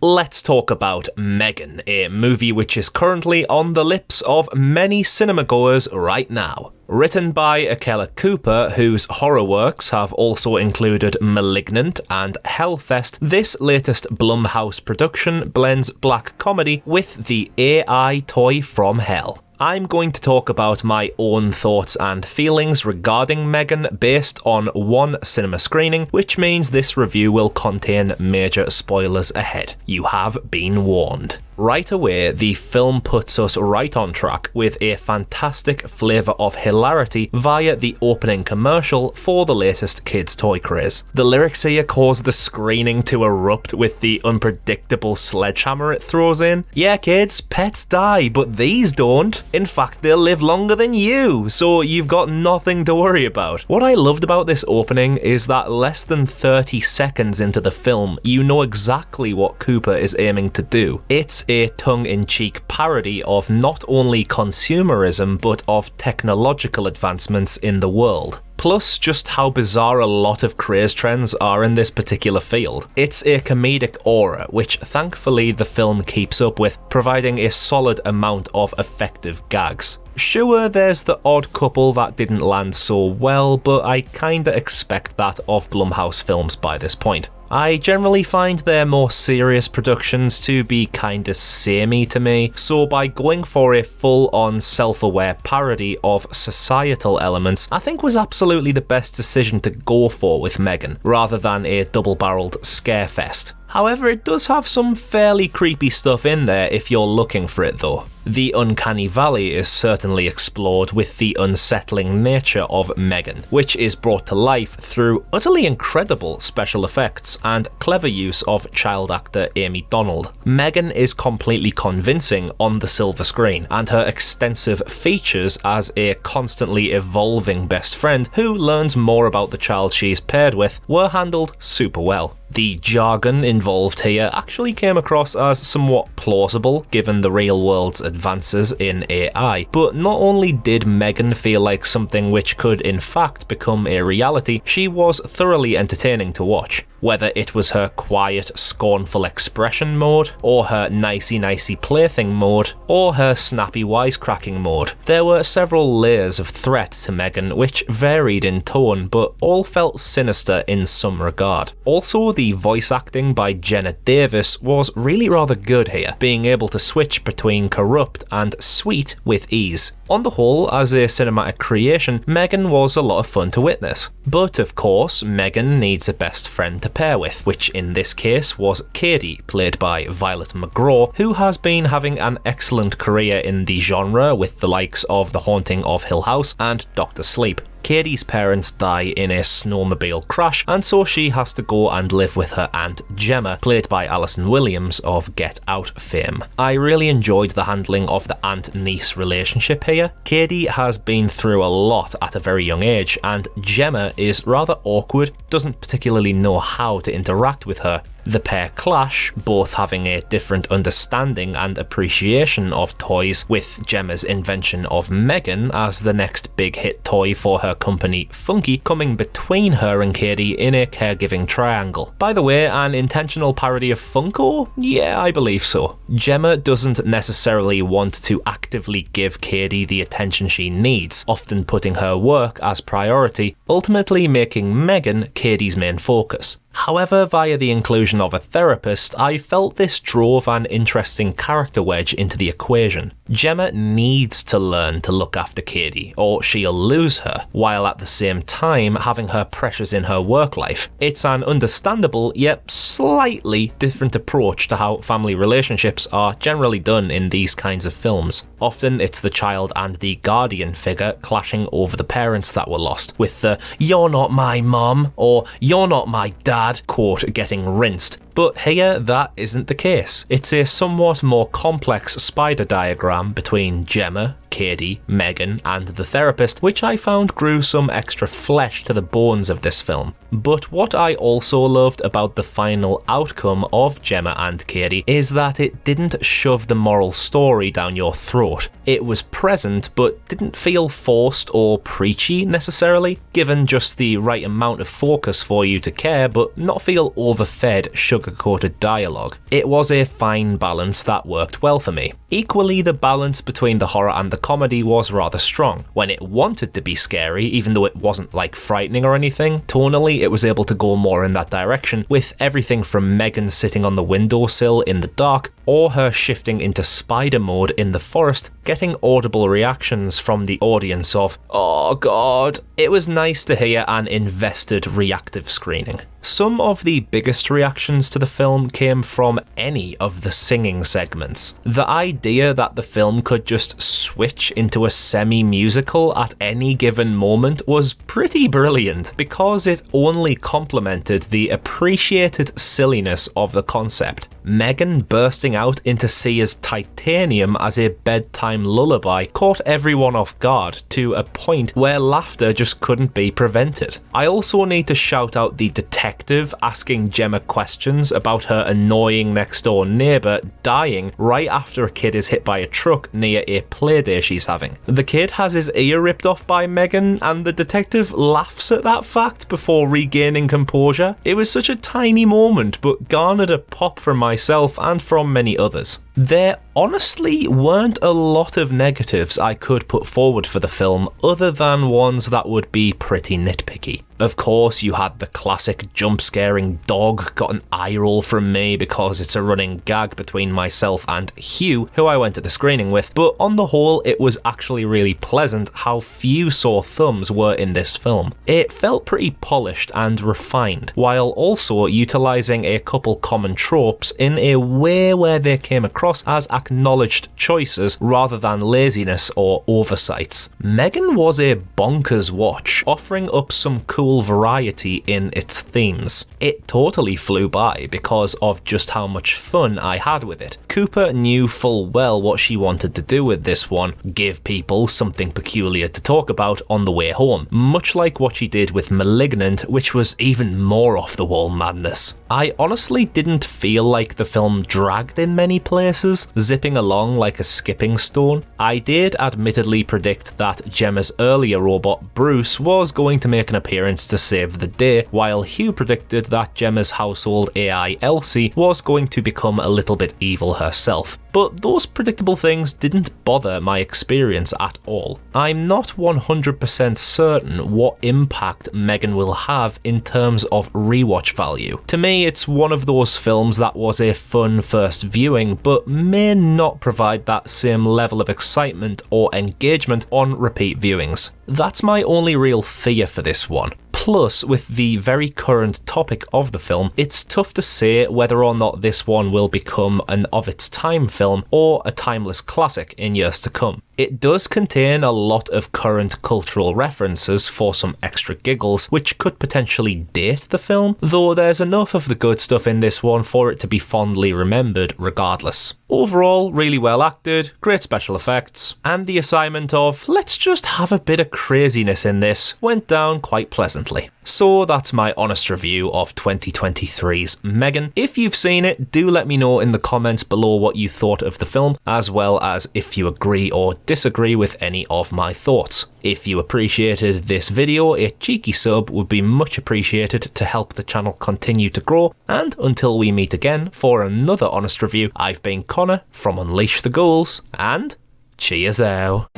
let's talk about M3GAN, a movie which is currently on the lips of many cinemagoers right now. Written by Akela Cooper, whose horror works have also included *Malignant* and *Hellfest*, this latest Blumhouse production blends black comedy with the AI toy from hell. I'm going to talk about my own thoughts and feelings regarding M3GAN based on one cinema screening, which means this review will contain major spoilers ahead. You have been warned. Right away, the film puts us right on track with a fantastic flavour of hilarity via the opening commercial for the latest kids' toy craze. The lyrics here cause the screening to erupt with the unpredictable sledgehammer it throws in. Yeah kids, pets die, but these don't. In fact, they'll live longer than you, so you've got nothing to worry about. What I loved about this opening is that less than 30 seconds into the film, you know exactly what Cooper is aiming to do. It's a tongue-in-cheek parody of not only consumerism but of technological advancements in the world. Plus, just how bizarre a lot of craze trends are in this particular field. It's a comedic aura, which thankfully the film keeps up with, providing a solid amount of effective gags. Sure, there's the odd couple that didn't land so well, but I kinda expect that of Blumhouse films by this point. I generally find their more serious productions to be kinda samey to me, so by going for a full-on self-aware parody of societal elements, I think was absolutely the best decision to go for with M3GAN, rather than a double-barreled scarefest. However, it does have some fairly creepy stuff in there if you're looking for it though. The uncanny valley is certainly explored with the unsettling nature of M3GAN, which is brought to life through utterly incredible special effects and clever use of child actor Amy Donald. M3GAN is completely convincing on the silver screen, and her extensive features as a constantly evolving best friend who learns more about the child she's paired with were handled super well. The jargon involved here actually came across as somewhat plausible given the real world's advances in AI, but not only did M3GAN feel like something which could in fact become a reality, she was thoroughly entertaining to watch. Whether it was her quiet, scornful expression mode, or her nicey-nicey plaything mode, or her snappy wisecracking mode, there were several layers of threat to M3GAN which varied in tone but all felt sinister in some regard. Also, the voice acting by Jenna Davis was really rather good here, being able to switch between corrupt and sweet with ease. On the whole, as a cinematic creation, M3GAN was a lot of fun to witness. But of course, M3GAN needs a best friend to pair with, which in this case was Katie, played by Violet McGraw, who has been having an excellent career in the genre with the likes of The Haunting of Hill House and Dr. Sleep. Katie's parents die in a snowmobile crash, and so she has to go and live with her aunt Gemma, played by Alison Williams of Get Out fame. I really enjoyed the handling of the aunt-niece relationship here. Katie has been through a lot at a very young age, and Gemma is rather awkward, doesn't particularly know how to interact with her. The pair clash, both having a different understanding and appreciation of toys, with Gemma's invention of M3GAN as the next big hit toy for her company Funky coming between her and Katie in a caregiving triangle. By the way, an intentional parody of Funko? Yeah, I believe so. Gemma doesn't necessarily want to actively give Katie the attention she needs, often putting her work as priority, ultimately making M3GAN Katie's main focus. However, via the inclusion of a therapist, I felt this drove an interesting character wedge into the equation. Gemma needs to learn to look after Katie, or she'll lose her, while at the same time having her pressures in her work life. It's an understandable, yet slightly different approach to how family relationships are generally done in these kinds of films. Often it's the child and the guardian figure clashing over the parents that were lost, with the "you're not my mom" or "you're not my dad" quote getting rinsed. But here, that isn't the case. It's a somewhat more complex spider diagram between Gemma, Katie, M3GAN, and the therapist, which I found grew some extra flesh to the bones of this film. But what I also loved about the final outcome of Gemma and Katie is that it didn't shove the moral story down your throat. It was present, but didn't feel forced or preachy necessarily, given just the right amount of focus for you to care but not feel overfed, sugar-coated dialogue. It was a fine balance that worked well for me. Equally, the balance between the horror and the comedy was rather strong. When it wanted to be scary, even though it wasn't like frightening or anything, tonally it was able to go more in that direction, with everything from M3GAN sitting on the windowsill in the dark, or her shifting into spider mode in the forest, getting audible reactions from the audience of, "Oh god." It was nice to hear an invested reactive screening. Some of the biggest reactions to the film came from any of the singing segments. The idea that the film could just switch into a semi-musical at any given moment was pretty brilliant, because it only complemented the appreciated silliness of the concept. M3GAN bursting out into Sia's Titanium as a bedtime lullaby caught everyone off guard to a point where laughter just couldn't be prevented. I also need to shout out the detective asking Gemma questions about her annoying next door neighbour dying right after a kid is hit by a truck near a playdate she's having. The kid has his ear ripped off by M3GAN, and the detective laughs at that fact before regaining composure. It was such a tiny moment, but garnered a pop from myself and from many others. There honestly weren't a lot of negatives I could put forward for the film, other than ones that would be pretty nitpicky. Of course, you had the classic jump-scaring dog got an eye roll from me because it's a running gag between myself and Hugh, who I went to the screening with, but on the whole it was actually really pleasant how few sore thumbs were in this film. It felt pretty polished and refined, while also utilising a couple common tropes in a way where they came across as acknowledged choices rather than laziness or oversights. M3GAN was a bonkers watch, offering up some cool variety in its themes. It totally flew by because of just how much fun I had with it. Cooper knew full well what she wanted to do with this one, give people something peculiar to talk about on the way home, much like what she did with Malignant, which was even more off-the-wall madness. I honestly didn't feel like the film dragged in many places, zipping along like a skipping stone. I did admittedly predict that Gemma's earlier robot Bruce was going to make an appearance to save the day, while Hugh predicted that Gemma's household AI Elsie was going to become a little bit evil herself. But those predictable things didn't bother my experience at all. I'm not 100% certain what impact M3GAN will have in terms of rewatch value. To me, it's one of those films that was a fun first viewing, but may not provide that same level of excitement or engagement on repeat viewings. That's my only real fear for this one. Plus, with the very current topic of the film, it's tough to say whether or not this one will become an of its time film or a timeless classic in years to come. It does contain a lot of current cultural references for some extra giggles, which could potentially date the film, though there's enough of the good stuff in this one for it to be fondly remembered regardless. Overall, really well acted, great special effects, and the assignment of let's just have a bit of craziness in this went down quite pleasantly. So that's my honest review of 2023's M3GAN. If you've seen it, do let me know in the comments below what you thought of the film, as well as if you agree or disagree with any of my thoughts. If you appreciated this video, a cheeky sub would be much appreciated to help the channel continue to grow, and until we meet again for another honest review, I've been Connor from Unleash the Ghouls, and cheers out.